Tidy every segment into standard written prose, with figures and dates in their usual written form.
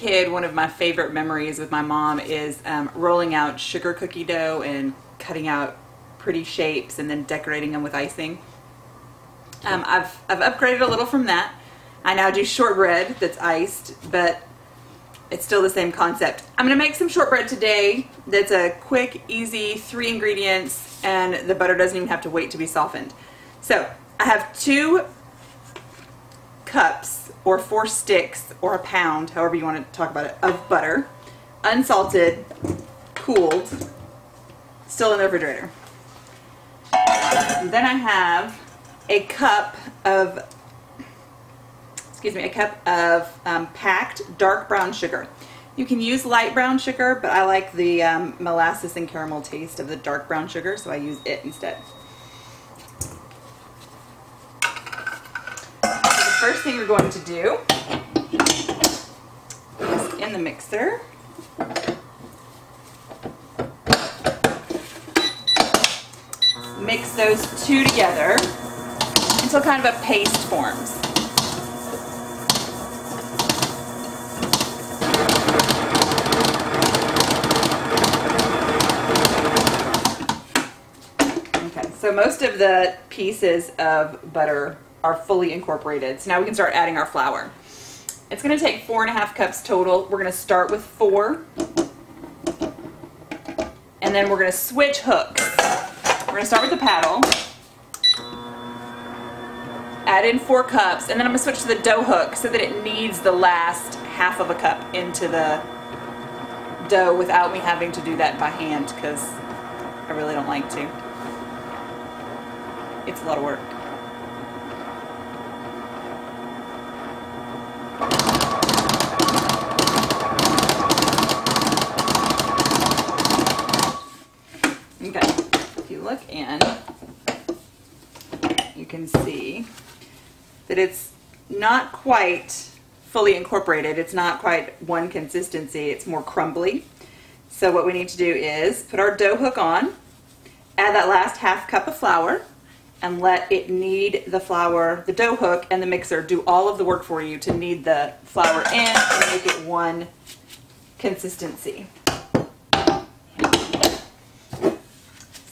kid, one of my favorite memories with my mom is rolling out sugar cookie dough and cutting out pretty shapes and then decorating them with icing. I've upgraded a little from that. I now do shortbread that's iced, but it's still the same concept. I'm gonna make some shortbread today that's a quick, easy, 3 ingredients, and the butter doesn't even have to wait to be softened. So I have 2 cups or 4 sticks or a pound, however you want to talk about it, of butter, unsalted, cooled, still in the refrigerator. And then I have a cup of packed dark brown sugar. You can use light brown sugar, but I like the molasses and caramel taste of the dark brown sugar, so I use it instead. So the first thing we're going to do is in the mixer, mix those 2 together until kind of a paste forms. So most of the pieces of butter are fully incorporated. So now we can start adding our flour. It's going to take 4.5 cups total. We're going to start with 4. And then we're going to switch hooks. We're going to start with the paddle. Add in 4 cups. And then I'm going to switch to the dough hook so that it kneads the last half of a cup into the dough without me having to do that by hand, because I really don't like to. It's a lot of work. Okay, if you look in, you can see that it's not quite fully incorporated. It's not quite one consistency. It's more crumbly. So what we need to do is put our dough hook on, add that last half cup of flour, and let it knead the flour. The dough hook and the mixer do all of the work for you to knead the flour in and make it one consistency.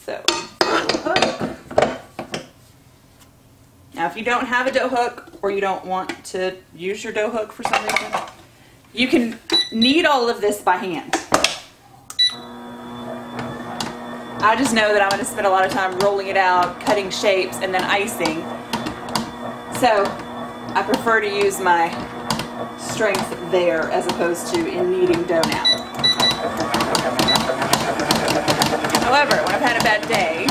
So, hook. Now if you don't have a dough hook, or you don't want to use your dough hook for some reason, you can knead all of this by hand. I just know that I'm going to spend a lot of time rolling it out, cutting shapes, and then icing. So I prefer to use my strength there as opposed to in kneading dough now. However, when I've had a bad day,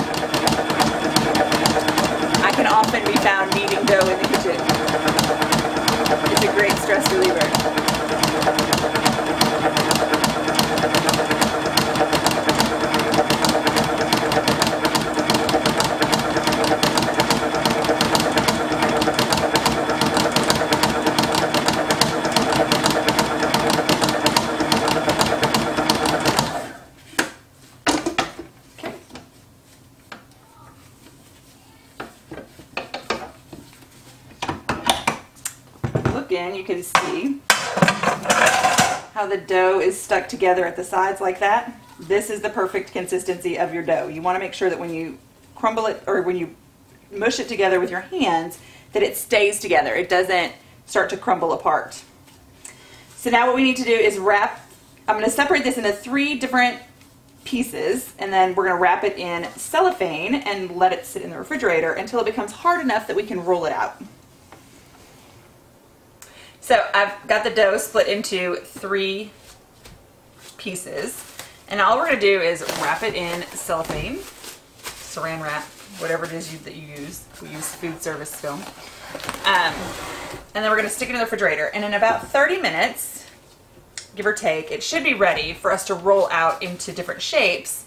I can often be found kneading dough in the kitchen. It's a great stress reliever. In, you can see how the dough is stuck together at the sides like that. This is the perfect consistency of your dough. You want to make sure that when you crumble it, or when you mush it together with your hands, that it stays together. It doesn't start to crumble apart. So now what we need to do is wrap. I'm going to separate this into 3 different pieces, and then we're going to wrap it in cellophane and let it sit in the refrigerator until it becomes hard enough that we can roll it out. So I've got the dough split into 3 pieces, and all we're going to do is wrap it in cellophane, saran wrap, whatever it is that you use. We use food service film. And then we're going to stick it in the refrigerator, and in about 30 minutes, give or take, it should be ready for us to roll out into different shapes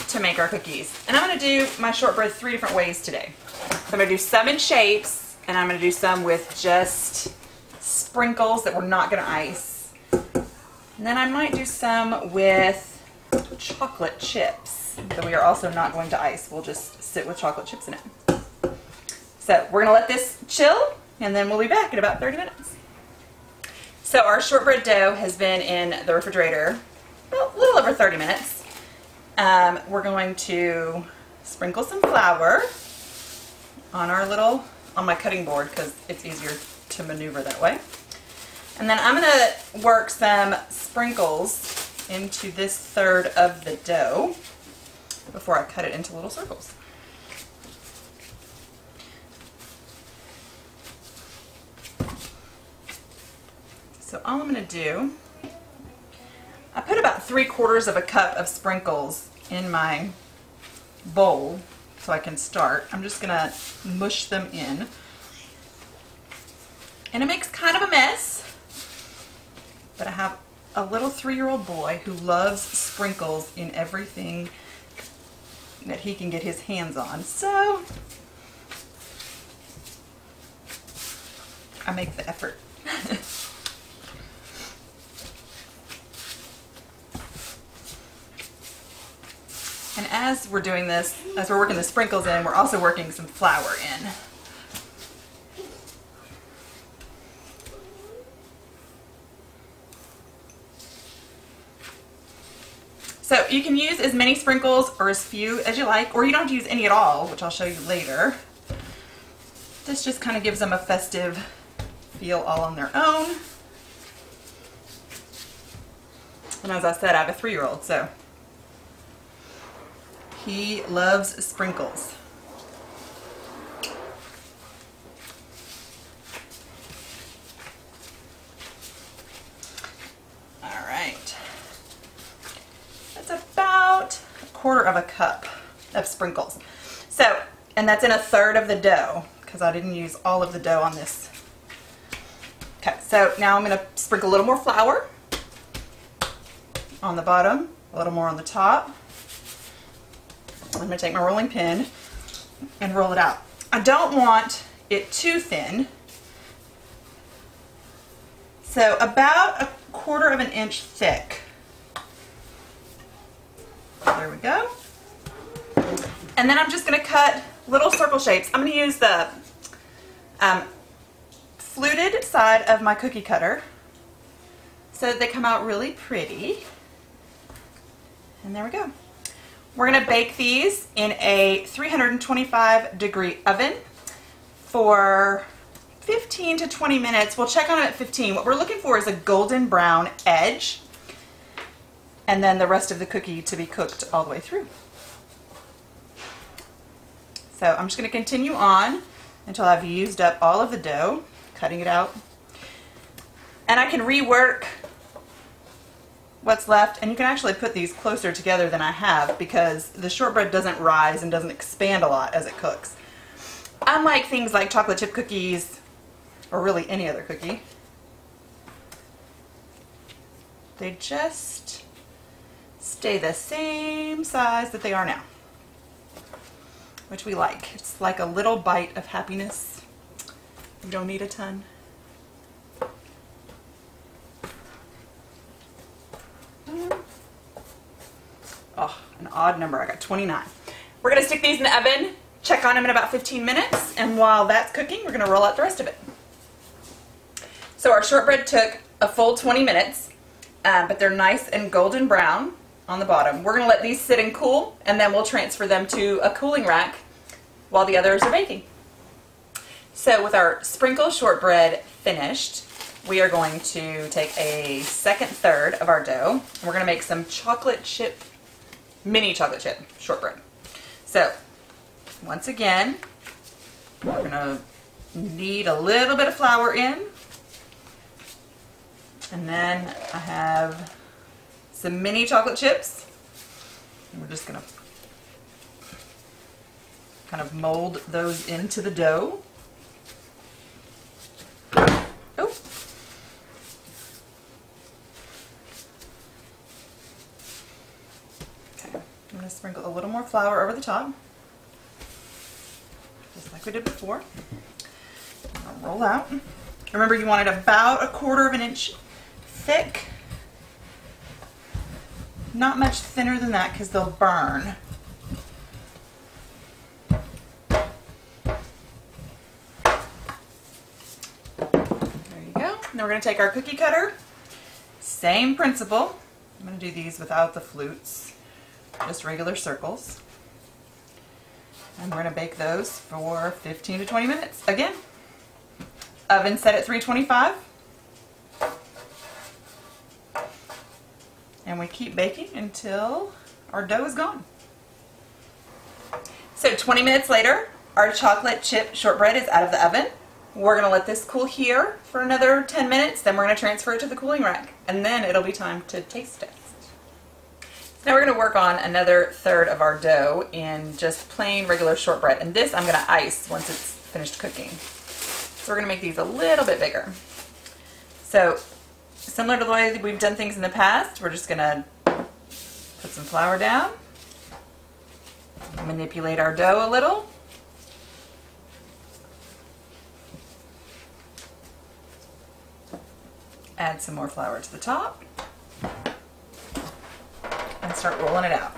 to make our cookies. And I'm going to do my shortbread 3 different ways today. So I'm going to do some in shapes, and I'm going to do some with just sprinkles that we're not going to ice. And then I might do some with chocolate chips that we are also not going to ice. We'll just sit with chocolate chips in it. So we're going to let this chill, and then we'll be back in about 30 minutes. So our shortbread dough has been in the refrigerator a little over 30 minutes. We're going to sprinkle some flour on my cutting board because it's easier to maneuver that way. And then I'm going to work some sprinkles into this third of the dough before I cut it into little circles. So all I'm going to do, I put about 3/4 of a cup of sprinkles in my bowl so I can start. I'm just going to mush them in. And it makes kind of a mess, but I have a little 3-year-old boy who loves sprinkles in everything that he can get his hands on. So I make the effort. And as we're doing this, as we're working the sprinkles in, we're also working some flour in. So you can use as many sprinkles or as few as you like, or you don't have to use any at all, which I'll show you later. This just kind of gives them a festive feel all on their own. And as I said, I have a 3-year-old, so he loves sprinkles. All right. That's about 1/4 of a cup of sprinkles. So, and that's in a third of the dough because I didn't use all of the dough on this. Okay, so now I'm going to sprinkle a little more flour on the bottom, a little more on the top. I'm going to take my rolling pin and roll it out. I don't want it too thin, so about 1/4 of an inch thick. There we go. And then I'm just going to cut little circle shapes. I'm going to use the fluted side of my cookie cutter so that they come out really pretty. And there we go. We're going to bake these in a 325-degree oven for 15 to 20 minutes. We'll check on it at 15. What we're looking for is a golden brown edge, and then the rest of the cookie to be cooked all the way through. So I'm just going to continue on until I've used up all of the dough, cutting it out. And I can rework what's left, and you can actually put these closer together than I have because the shortbread doesn't rise and doesn't expand a lot as it cooks. Unlike things like chocolate chip cookies or really any other cookie, they just stay the same size that they are now, which we like. It's like a little bite of happiness. You don't need a ton. Oh, an odd number. I got 29. We're going to stick these in the oven, check on them in about 15 minutes, and while that's cooking, we're going to roll out the rest of it. So our shortbread took a full 20 minutes, but they're nice and golden brown on the bottom. We're going to let these sit and cool, and then we'll transfer them to a cooling rack while the others are baking. So with our sprinkle shortbread finished, we are going to take a second third of our dough, and we're going to make some chocolate chip, mini chocolate chip shortbread. So once again, we're going to knead a little bit of flour in, and then I have some mini chocolate chips, and we're just going to kind of mold those into the dough. Oh. Okay, I'm going to sprinkle a little more flour over the top, just like we did before. I'll roll out. Remember, you want it about 1/4 of an inch thick. Not much thinner than that because they'll burn. Then we're going to take our cookie cutter. Same principle. I'm going to do these without the flutes, just regular circles. And we're going to bake those for 15 to 20 minutes. Again, oven set at 325. And we keep baking until our dough is gone. So 20 minutes later, our chocolate chip shortbread is out of the oven. We're going to let this cool here for another 10 minutes, then we're going to transfer it to the cooling rack, and then it'll be time to taste test. Now we're going to work on another third of our dough in just plain regular shortbread, and this I'm going to ice once it's finished cooking. So we're going to make these a little bit bigger. So similar to the way that we've done things in the past, we're just going to put some flour down, manipulate our dough a little. Add some more flour to the top and start rolling it out.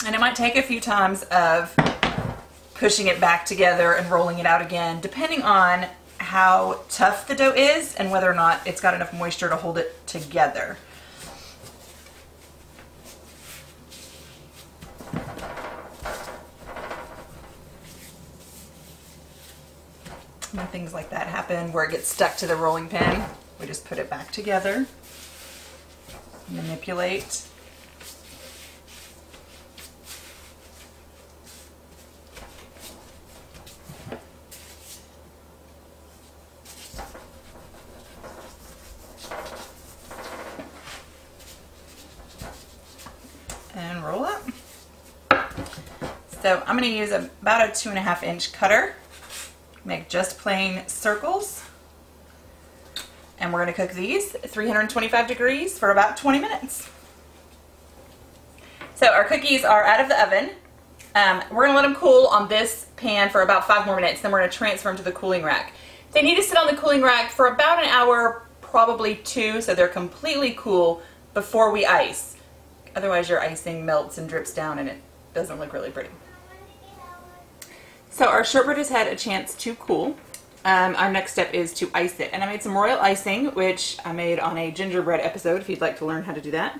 And it might take a few times of pushing it back together and rolling it out again, depending on how tough the dough is and whether or not it's got enough moisture to hold it together. When things like that happen, where it gets stuck to the rolling pin, we just put it back together, manipulate, and roll up. So I'm going to use about a 2.5 inch cutter, make just plain circles. And we're going to cook these at 325 degrees for about 20 minutes. So our cookies are out of the oven. We're going to let them cool on this pan for about 5 more minutes. Then we're going to transfer them to the cooling rack. They need to sit on the cooling rack for about an hour, probably 2, so they're completely cool before we ice. Otherwise your icing melts and drips down and it doesn't look really pretty. So our shortbread has had a chance to cool. Our next step is to ice it. And I made some royal icing, which I made on a gingerbread episode if you'd like to learn how to do that.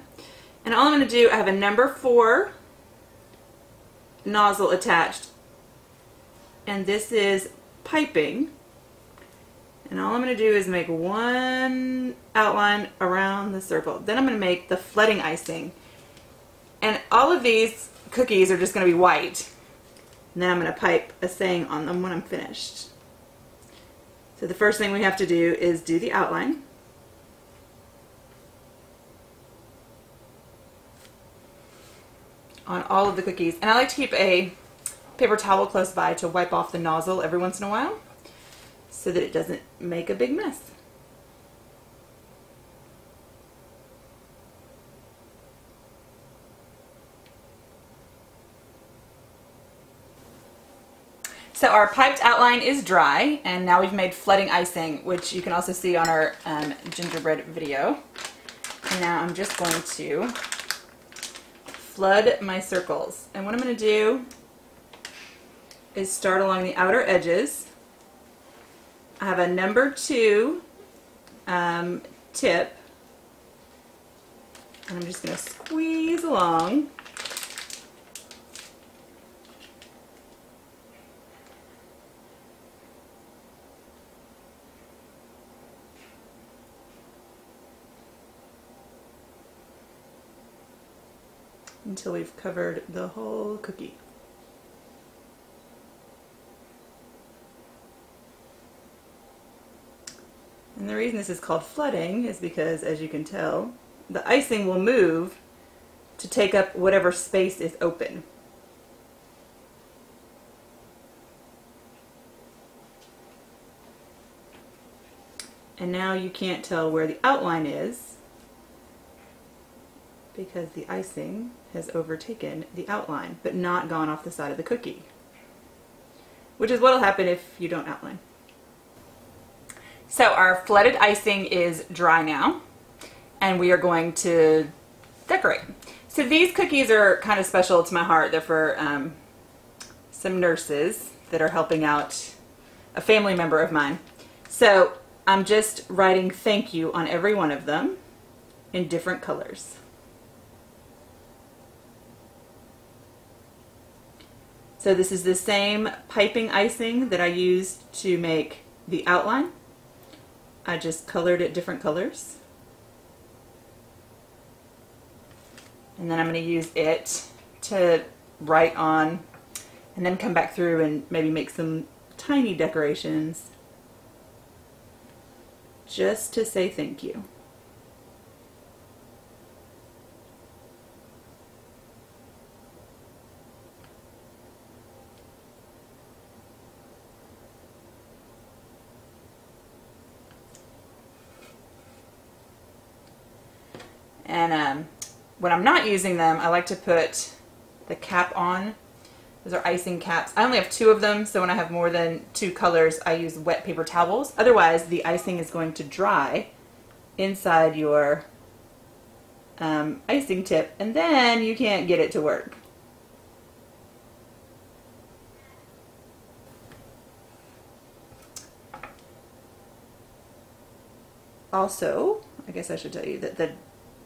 And all I'm going to do, I have a number 4 nozzle attached. And this is piping. And all I'm going to do is make one outline around the circle. Then I'm going to make the flooding icing. And all of these cookies are just going to be white. And then I'm going to pipe a saying on them when I'm finished. So the first thing we have to do is do the outline. On all of the cookies. And I like to keep a paper towel close by to wipe off the nozzle every once in a while so that it doesn't make a big mess. So our piped outline is dry, and now we've made flooding icing, which you can also see on our gingerbread video. And now I'm just going to flood my circles. And what I'm going to do is start along the outer edges. I have a number 2 tip, and I'm just going to squeeze along. Until we've covered the whole cookie. And the reason this is called flooding is because, as you can tell, the icing will move to take up whatever space is open. And now you can't tell where the outline is because the icing has overtaken the outline, but not gone off the side of the cookie, which is what will happen if you don't outline. So our flooded icing is dry now, and we are going to decorate. So these cookies are kind of special to my heart. They're for some nurses that are helping out a family member of mine. So I'm just writing thank you on every one of them in different colors. So this is the same piping icing that I used to make the outline. I just colored it different colors. And then I'm going to use it to write on and then come back through and maybe make some tiny decorations just to say thank you. And when I'm not using them, I like to put the cap on. Those are icing caps. I only have 2 of them, so when I have more than 2 colors, I use wet paper towels. Otherwise, the icing is going to dry inside your icing tip, and then you can't get it to work. Also, I guess I should tell you that the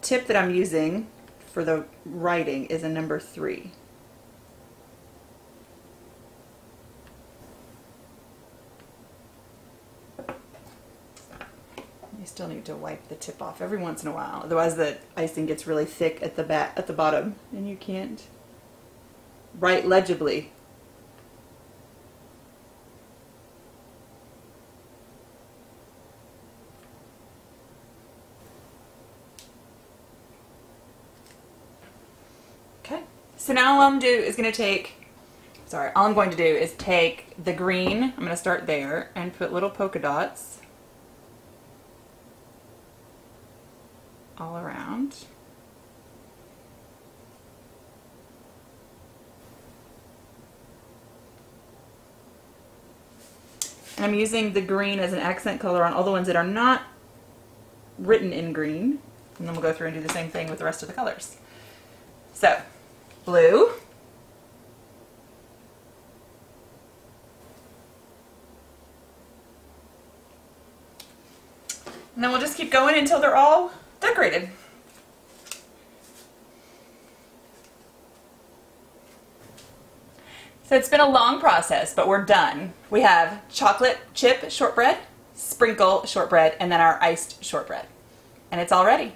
tip that I'm using for the writing is a number 3. You still need to wipe the tip off every once in a while, otherwise the icing gets really thick at the bottom and you can't write legibly. Okay, so now all I'm going to do is take the green, I'm going to start there and put little polka dots all around. And I'm using the green as an accent color on all the ones that are not written in green. And then we'll go through and do the same thing with the rest of the colors. So, blue. And then we'll just keep going until they're all decorated. So it's been a long process, but we're done. We have chocolate chip shortbread, sprinkle shortbread, and then our iced shortbread. And it's all ready.